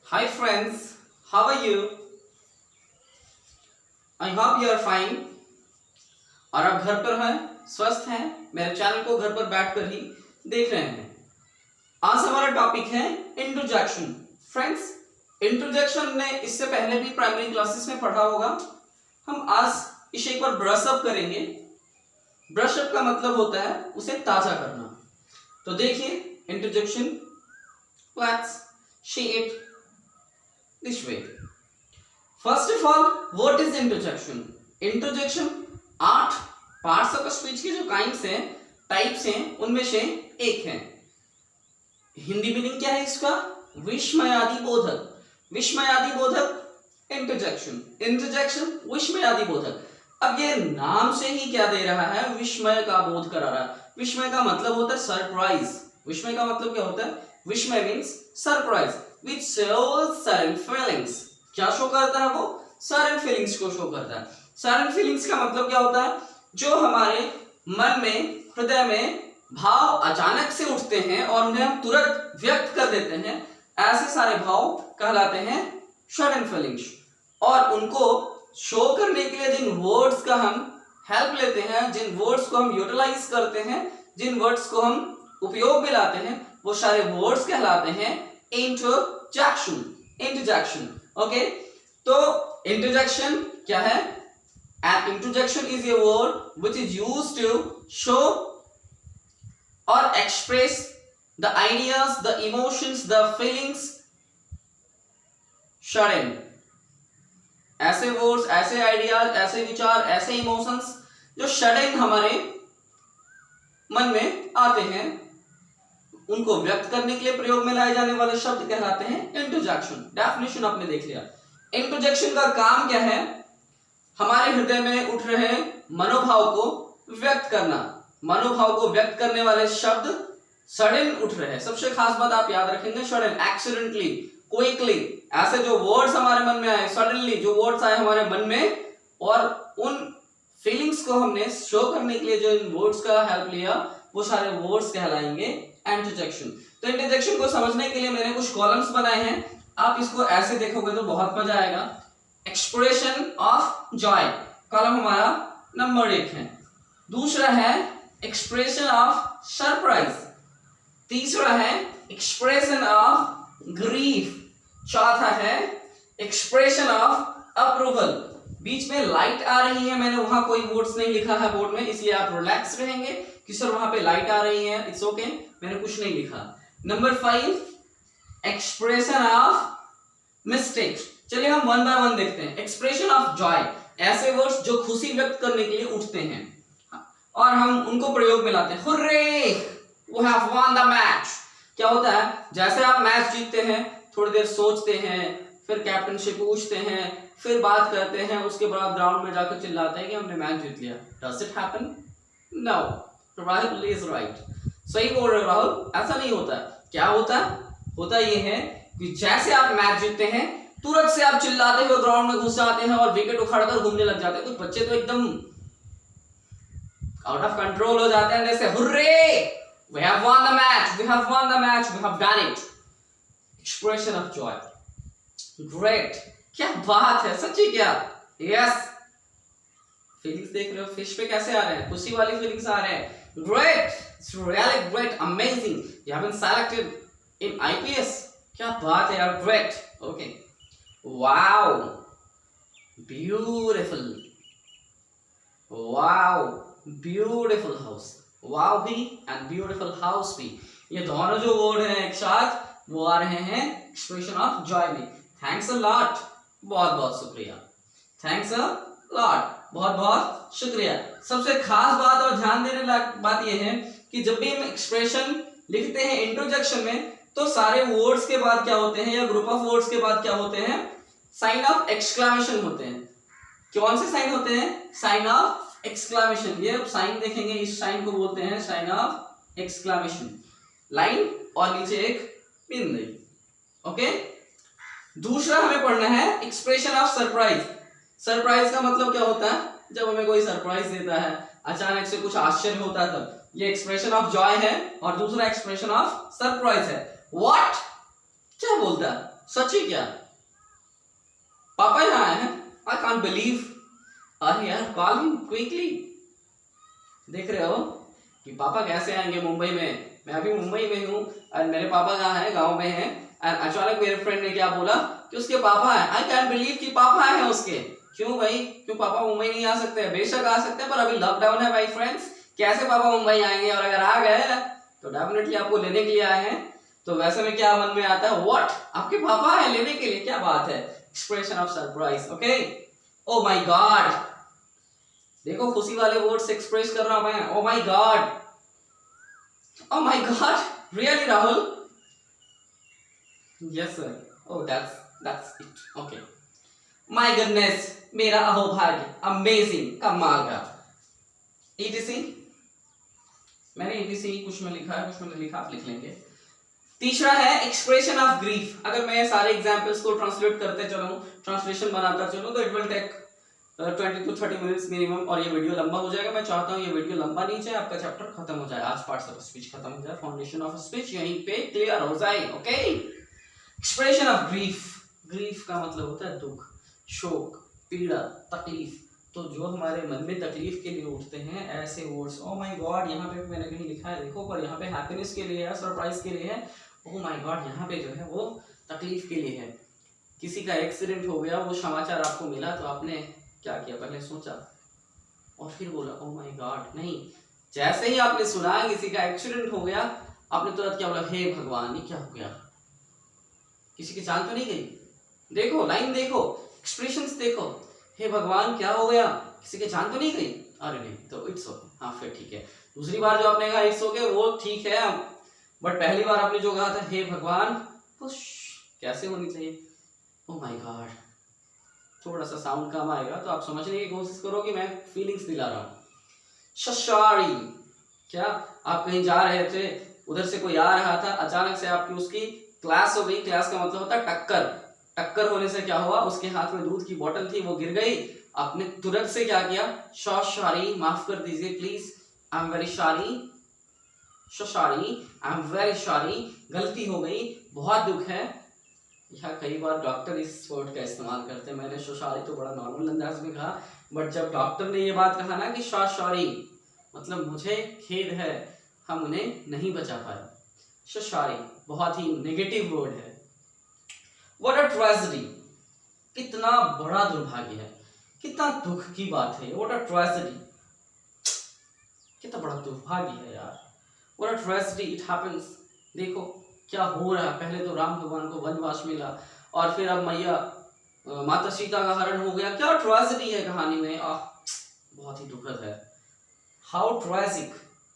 Hi friends, how are you? I hope you are fine. और आप घर पर हैं, स्वस्थ हैं, मेरे चैनल को घर पर बैठकर ही देख रहे हैं। आज हमारा टॉपिक है इंट्रोडक्शन। फ्रेंड्स, इंट्रोडक्शन ने इससे पहले भी प्राइमरी क्लासेस में पढ़ा होगा। हम आज इसे एक बार ब्रश अप करेंगे। ब्रश अप का मतलब होता है उसे ताजा करना। तो देखिए introduction, let's see it this way. First of all, what is interjection? Interjection 8 parts of speech के जो काइंड्स हैं, टाइप्स हैं, उनमें से एक है। हिंदी मीनिंग क्या है इसका? विस्मयादि बोधक। विस्मयादि बोधक इंटरजेक्शन। इंटरजेक्शन विस्मयादि बोधक। अब ये नाम से ही क्या दे रहा है? विस्मय का बोध करा रहा है। विस्मय का मतलब होता है सरप्राइज। विस्मय का मतलब क्या होता है? विस्मय means surprise which shows certain feelings। क्या शो करता है वो? certain feelings को शो करता है। certain feelings का मतलब क्या होता है? जो हमारे मन में, हृदय में भाव अचानक से उठते हैं और उन्हें हम तुरंत व्यक्त कर देते हैं, ऐसे सारे भाव कहलाते हैं sudden feelings। और उनको शो करने के लिए जिन वर्ड्स का हम हेल्प लेते हैं, जिन वर्ड्स को हम यूटिलाइज करते हैं, जिन वर्ड्स को हम उपयोग में लाते हैं, वो सारे वर्ड्स कहलाते हैं इंटरजेक्शन। Interjection, okay. तो इंटरजेक्शन क्या है? An interjection is a word which is used to show और express the ideas, the emotions, the feelings sudden. ऐसे वर्ड्स, ऐसे आइडियाज, ऐसे विचार, ऐसे इमोशंस जो सडन हमारे मन में आते हैं, उनको व्यक्त करने के लिए प्रयोग में लाए जाने वाले शब्द कहलाते हैं इंटरजेक्शन। डेफिनेशन आपने देख लिया। इंटरजेक्शन का काम क्या है? हमारे हृदय में उठ रहे मनोभाव को व्यक्त करना। मनोभाव को व्यक्त करने वाले शब्द सडन उठ रहे हैं। सबसे खास बात आप याद रखेंगे, सडन, एक्सीडेंटली, क्विकली, ऐसे जो वर्ड्स हमारे मन में आए, सडनली जो वर्ड्स आए हमारे मन में, और उन फीलिंग्स को हमने शो करने के लिए जो इन वर्ड्स का हेल्प लिया, वो सारे वर्ड्स कहलाएंगे इंटरजेक्शन। तो इंटरजेक्शन को समझने के लिए मैंने कुछ कॉलम्स बनाए हैं। आप इसको ऐसे देखोगे तो बहुत मजा आएगा। एक्सप्रेशन ऑफ जॉय, कॉलम हमारा नंबर 1 है। दूसरा है एक्सप्रेशन ऑफ सरप्राइज। तीसरा है एक्सप्रेशन ऑफ ग्रीफ। चौथा है एक्सप्रेशन ऑफ अप्रूवल। बीच में लाइट आ रही है, मैंने वहां कोई वर्ड्स नहीं लिखा है बोर्ड में, इसलिए आप रिलैक्स रहेंगे कि सर वहां पे लाइट आ रही है, इट्स ओके, मैंने कुछ नहीं लिखा। Number 5 expression of mistakes. चलिए हम वन बाय वन देखते हैं। एक्सप्रेशन ऑफ जॉय, ऐसे वर्ड्स जो खुशी व्यक्त करने के लिए उठते हैं और हम उनको प्रयोग में लाते हैं। Hurray, we have won the match. क्या होता है? जैसे आप मैच जीतते हैं, थोड़ी देर सोचते हैं, फिर कैप्टन से पूछते हैं, फिर बात करते हैं, उसके बाद ग्राउंड में जाकर चिल्लाते हैं कि हमने मैच जीत लिया। Does it happen? No. Rahul is right. सही बोल रहे हो राहुल, ऐसा नहीं होता। क्या होता? होता ये है कि जैसे आप मैच जीतते हैं, तुरंत से आप चिल्लाते हुए ग्राउंड में घुस जाते हैं और विकेट उखाड़कर घूमने लग जाते हैं। कुछ बच्चे तो एकदम आउट ऑफ कंट्रोल हो जाते हैं, जैसे hurray, we have won the match, we have won the match, we have done it. Expression of joy, great, क्या बात है, सच्ची क्या? यस। फीलिंग्स देख रहे हो फिश पे कैसे आ रहे हैं? खुशी वाली फीलिंग्स आ रहे हैं। Great, it's really great, amazing, you have been selected in IPS. क्या बात है यार, great, okay. Wow, beautiful, wow, beautiful house. Wow भी एंड ब्यूटीफुल हाउस भी, ये दोनों जो वर्ड हैं एक साथ, वो आ रहे हैं एक्सप्रेशन ऑफ जॉय में। थैंक्स अ लॉट, बहुत बहुत शुक्रिया। थैंक्स अ लॉट, बहुत बहुत शुक्रिया। सबसे खास बात और ध्यान देने लायक बात यह है कि जब भी हम एक्सप्रेशन लिखते हैं इंटरजेक्शन में, तो सारे वर्ड्स के बाद क्या होते हैं, या ग्रुप ऑफ वर्ड्स के बाद क्या होते हैं? साइन ऑफ एक्सक्लेमेशन होते हैं। कौन से साइन होते हैं? Sign of exclamation. ये साइन देखेंगे, इस साइन को बोलते हैं साइन ऑफ एक्सक्लेमेशन। लाइन और नीचे एक बिंदु, ओके। दूसरा हमें पढ़ना है एक्सप्रेशन ऑफ सरप्राइज। सरप्राइज का मतलब क्या होता है? जब हमें कोई सरप्राइज देता है, अचानक से कुछ आश्चर्य होता है, तब। ये एक्सप्रेशन ऑफ जॉय है और दूसरा एक्सप्रेशन ऑफ सरप्राइज है। व्हाट, क्या बोलता है? सच्ची क्या? पापा यहाँ आए हैं? I can't believe. अरे यार कॉल हिम क्विकली। देख रहे हो कि पापा कैसे आएंगे मुंबई में। मैं अभी मुंबई में हूँ और मेरे पापा कहाँ हैं? गांव में हैं। और अचानक मेरे फ्रेंड ने क्या बोला कि उसके पापा हैं। आई कैन बिलीव कि पापा हैं उसके। क्यों भाई, क्यों पापा मुंबई नहीं आ सकते? बेशक आ सकते हैं, पर अभी लॉकडाउन है भाई फ्रेंड्स। कैसे पापा मुंबई आएंगे? और अगर आ गए तो डेफिनेटली आपको लेने के लिए आए हैं। तो वैसे में क्या मन में आता है, व्हाट, आपके पापा है लेने के लिए? क्या बात है, expression of surprise. Okay, oh my God, देखो खुशी वाले वर्ड्स एक्सप्रेस कर रहा हूं मैं। Oh my God, oh my God, really Rahul? Yes sir, O that's it. Okay, my goodness, मेरा अहोभाग्य, अमेजिंग, कमाल का। ईटीसी, मैंने ईटीसी कुछ में लिखा है, कुछ में लिखा, आप लिख लेंगे। तीसरा है एक्सप्रेशन ऑफ ग्रीफ। अगर मैं सारे एग्जांपल्स को ट्रांसलेट करते चलूं, ट्रांसलेशन बनाता चलूं, तो it will take 20 to 30 minutes minimum, और ये वीडियो लंबा हो जाएगा। मैं चाहता हूं ये वीडियो लंबा नहीं जाए, आपका चैप्टर खत्म हो जाए, आज पार्ट्स ऑफ स्पीच खत्म हो जाए, फाउंडेशन ऑफ स्पीच यहीं पे क्लियर हो जाए। Okay, expression of grief. Grief का मतलब होता है दुख, शोक, पीड़ा, तकलीफ। तो जो हमारे मन में तकलीफ के लिए उठते हैं ऐसे वर्ड्स, ओ माय गॉड, यहाँ पे मैंने कहीं लिखा है देखो, पर यहाँ पे हैप्पीनेस के लिए है, सरप्राइज के लिए है। ओ माय गॉड यहाँ पे जो है वो तकलीफ के लिए है। किसी का एक्सीडेंट हो गया, वो समाचार आपको मिला, तो आपने क्या किया? पहले सोचा और फिर बोला ओ माय गॉड? नहीं, जैसे ही आपने सुना किसी का एक्सीडेंट हो गया, आपने तुरंत क्या बोला? हे भगवान, ये क्या हो गया? किसी की जान तो नहीं गई? देखो लाइन, देखो एक्सप्रेशंस, देखो, हे भगवान क्या हो गया? किसी की जान तो नहीं गई? अरे नहीं, तो इट्स ओके। हाँ फिर ठीक है। दूसरी बार जो आपने कहा इट्स ओके, वो ठीक है, बट पहली बार आपने जो कहा था हे भगवान, तो कैसे होनी चाहिए? ओ माय गॉड, थोड़ा सा साउंड कम आएगा तो आप समझने की कोशिश करो कि मैं फीलिंग्स दिला रहा हूँ। सॉरी, क्या आप कहीं जा रहे थे, उधर से कोई आ रहा था, अचानक से आपकी उसकी क्लास हो गई। क्लास का मतलब होता है टक्कर। टक्कर होने से क्या हुआ? उसके हाथ में दूध की बोतल थी, वो गिर गई। आपने तुरंत से क्या किया? सॉरी, माफ कर दीजिए please, I am very sorry, sorry, I am very sorry, गलती हो गई, बहुत दुख है। यह कई बार डॉक्टर इस वर्ड का इस्तेमाल करते हैं। मैंने सॉरी तो बड़ा नॉर्मल अंदाज में कहा, बट जब डॉक्टर ने ये बात कहा ना कि सॉरी, मतलब मुझे खेद है, हम उन्हें नहीं बचा पाए। सॉरी बहुत ही नेगेटिव वर्ड है। व्हाट अ ट्रेजेडी, कितना बड़ा दुर्भाग्य है, कितना दुख की बात है। व्हाट अ ट्रेजेडी, कितना बड़ा दुर्भाग्य है यार। What a tragedy, it happens. देखो क्या हो रहा है। पहले तो राम भगवान को वनवास मिला, और फिर अब मैया माता सीता का हरण हो गया। क्या ट्रेजेडी है कहानी में। बहुत ही दुखद है। हाउ ट्रेजिक,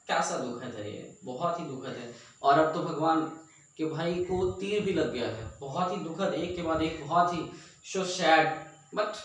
कैसा दुखद है ये, बहुत ही दुखद है। और अब तो भगवान के भाई को तीर भी लग गया है। बहुत ही दुखद, एक के बाद एक, बहुत ही सो सैड, बट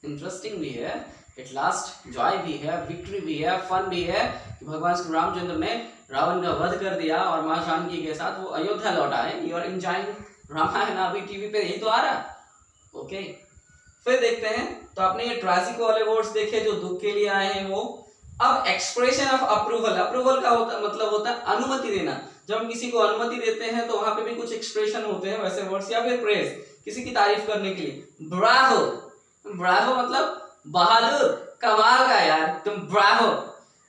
इंटरेस्टिंग भी है। एट लास्ट जॉय भी है, विक्ट्री भी है, फन भी है कि भगवान श्री रामचंद्र ने रावण का वध कर दिया और मां जानकी के साथ वो अयोध्या लौट आए। यू आर एंजॉयिंग रामायण, अभी टीवी पे यही तो आ रहा। ओके, फिर देखते हैं। तो आपने ये ट्रेजिक वाले वर्ड्स देखे जो दुख के लिए आए हैं वो। अब एक्सप्रेशन ऑफ अप्रूवल। अप्रूवल का मतलब होता है अनुमति देना। जब हम किसी को अनुमति देते हैं तो वहां पे भी कुछ एक्सप्रेशन होते हैं वैसे वर्ड्स, या फिर प्रेज, किसी की तारीफ करने के लिए। ब्रावो, ब्रावो मतलब बहादुर, कमाल का यार तुम, ब्रावो।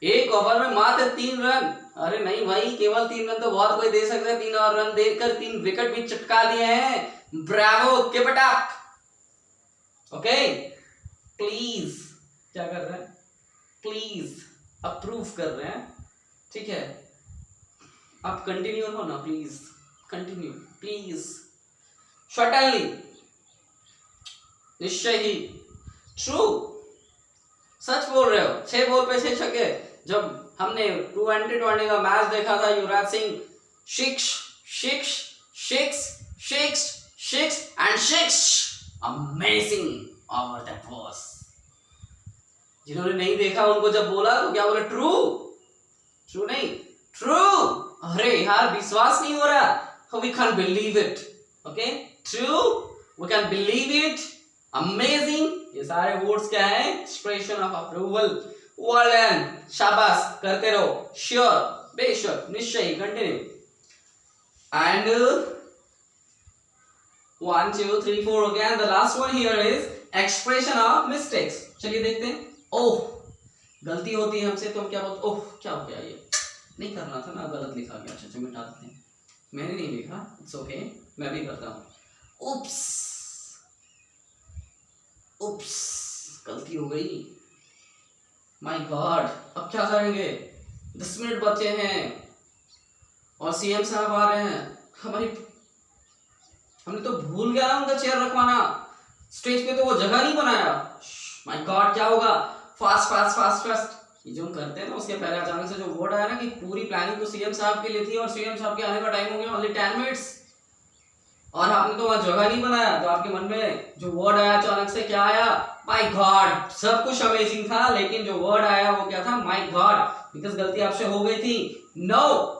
एक ओवर में मात्र 3 रन। अरे नहीं भाई, केवल 3 रन तो बहुत कोई दे सकता है। 3 और रन देकर 3 विकेट भी चटका दिए हैं। Bravo, keep it up. Okay, please क्या कर रहे हैं? प्लीज अप्रूव कर रहे हैं, ठीक है। आप कंटिन्यू हो ना, प्लीज कंटिन्यू, प्लीज। सर्टेनली, निश्चय ही, ट्रू, सच बोल रहे हो। 6 बॉल पे 6 छक्के। जब हमने 2020 का मैच देखा था, Yuvraj Singh 6 6 6 6 6 and 6, amazing over that was. जिन्होंने नहीं देखा उनको जब बोला तो क्या बोला? ट्रू, ट्रू नहीं, ट्रू। अरे यार विश्वास नहीं हो रहा। We can believe it. Okay, true, we can believe it, amazing. ये सारे वर्ड्स क्या है? Expression of approval. Well done, शाबाश, करते रहो। श्योर, बेशक, निश्चय, कंटिन्यू। एंड 1 2 3 4 हो गया। And the last one here is expression of mistakes. चलिए देखते हैं। ओह, गलती होती है हमसे तो हम क्या बोलते, ओह क्या हो गया, ये नहीं करना था ना, गलत लिखा गया। अच्छा मिटा देते हैं, मैंने नहीं लिखा, इट्स ओके, मैं भी करता हूँ। उप्स, उप्स, गलती हो गई, माय गॉड, अब क्या करेंगे? 10 मिनट बचे हैं और सीएम साहब आ रहे हैं। हमने तो भूल गया उनका चेयर रखवाना, स्टेज पे तो वो जगह नहीं बनाया। माय गॉड, क्या होगा? फास्ट फास्ट फास्ट फास्ट, ये जो हम करते हैं ना, उसके पहले अचानक से जो वर्ड आया ना कि पूरी प्लानिंग तो सीएम साहब के लिए थी और सीएम साहब के आने का टाइम हो गया ओनली 10 मिनट्स, और आपने तो वहां जगह नहीं बनाया। तो आपके मन में जो वर्ड आया अचानक से, क्या आया? My God. सब कुछ अमेजिंग था, लेकिन जो वर्ड आया वो क्या था? माय गॉड, बिकॉज गलती आपसे हो गई थी। No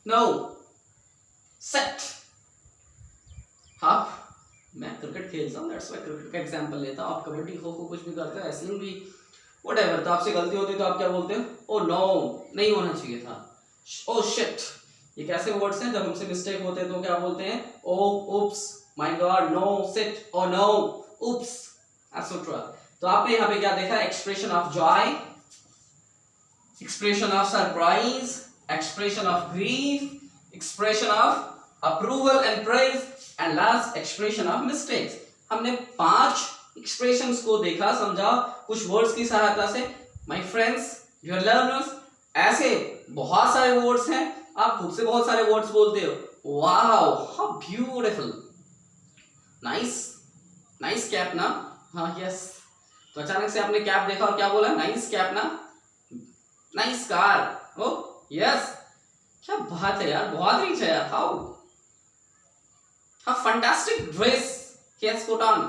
no set. आप, मैं क्रिकेट खेलता हूँ, दैट्स व्हाई क्रिकेट का एग्जांपल लेता हूँ। आप कबड्डी खो खो कुछ भी करते हो, ऐसे भी व्हाटएवर, तो आपसे गलती होती है तो आप क्या बोलते हो? ओ नो, नहीं होना चाहिए था, ओ शिट। ये कैसे वर्ड्स हैं? जब हमसे मिस्टेक होते हैं तो क्या बोलते हैं? Oh oops, my god, no shit, oh no oops, etcetera. तो आपने यहाँ पे क्या देखा? Expression of joy, expression of surprise, expression of grief, expression of approval and praise, and last expression of mistakes। हमने 5 expressions को देखा, समझा कुछ words की सहायता से। My friends, dear learners, ऐसे बहुत सारे words हैं, आप खुद से बहुत सारे words बोलते हो। Wow, how beautiful, nice, nice cap ना? हाँ yes। तो अचानक से आपने कैप देखा और क्या बोला? नाइस कैप ना, नाइस कार, ओ यस। क्या बात है यार, बहुत रिच है यार। How fantastic dress he has put on,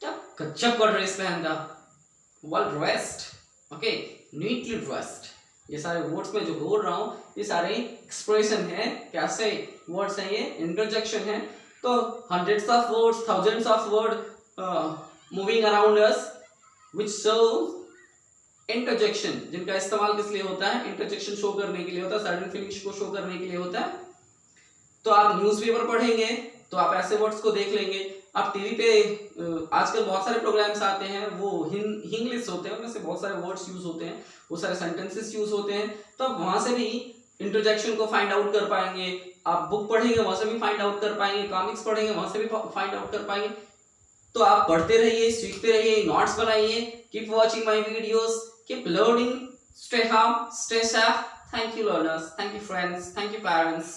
क्या गजब का ड्रेस पहनता, well dressed, okay, neatly dressed. ये सारे वर्ड्स में जो बोल रहा हूँ ये सारे एक्सप्रेशन है। कैसे वर्ड्स हैं ये? इंटरजेक्शन है। तो hundreds of words, thousands of word moving around us which show interjection, जिनका इस्तेमाल किस लिए होता है? इंटरजेक्शन शो करने के लिए होता है, सर्टेन फीलिंग्स को शो करने के लिए होता है। तो आप न्यूज़पेपर पढ़ेंगे तो आप ऐसे वर्ड्स को देख लेंगे। आप टीवी पे आजकल बहुत सारे प्रोग्राम्स आते हैं, वो इंग्लिश होते हैं, उनमें से बहुत सारे वर्ड्स यूज होते हैं, वो सारे सेंटेंसेस यूज होते हैं। तो आप वहां से भी इंटरजेक्शन को फाइंड आउट कर पाएंगे। आप बुक पढ़ेंगे वहां से भी फाइंड आउट कर पाएंगे, कॉमिक्स पढ़ेंगे वहां से भी फाइंड आउट कर पाएंगे। तो आप पढ़ते रहिए, सीखते रहिए, नोट्स बनाइए। Keep watching my videos, keep learning, stay home, stay safe. Thank you learners, thank you friends, thank you parents.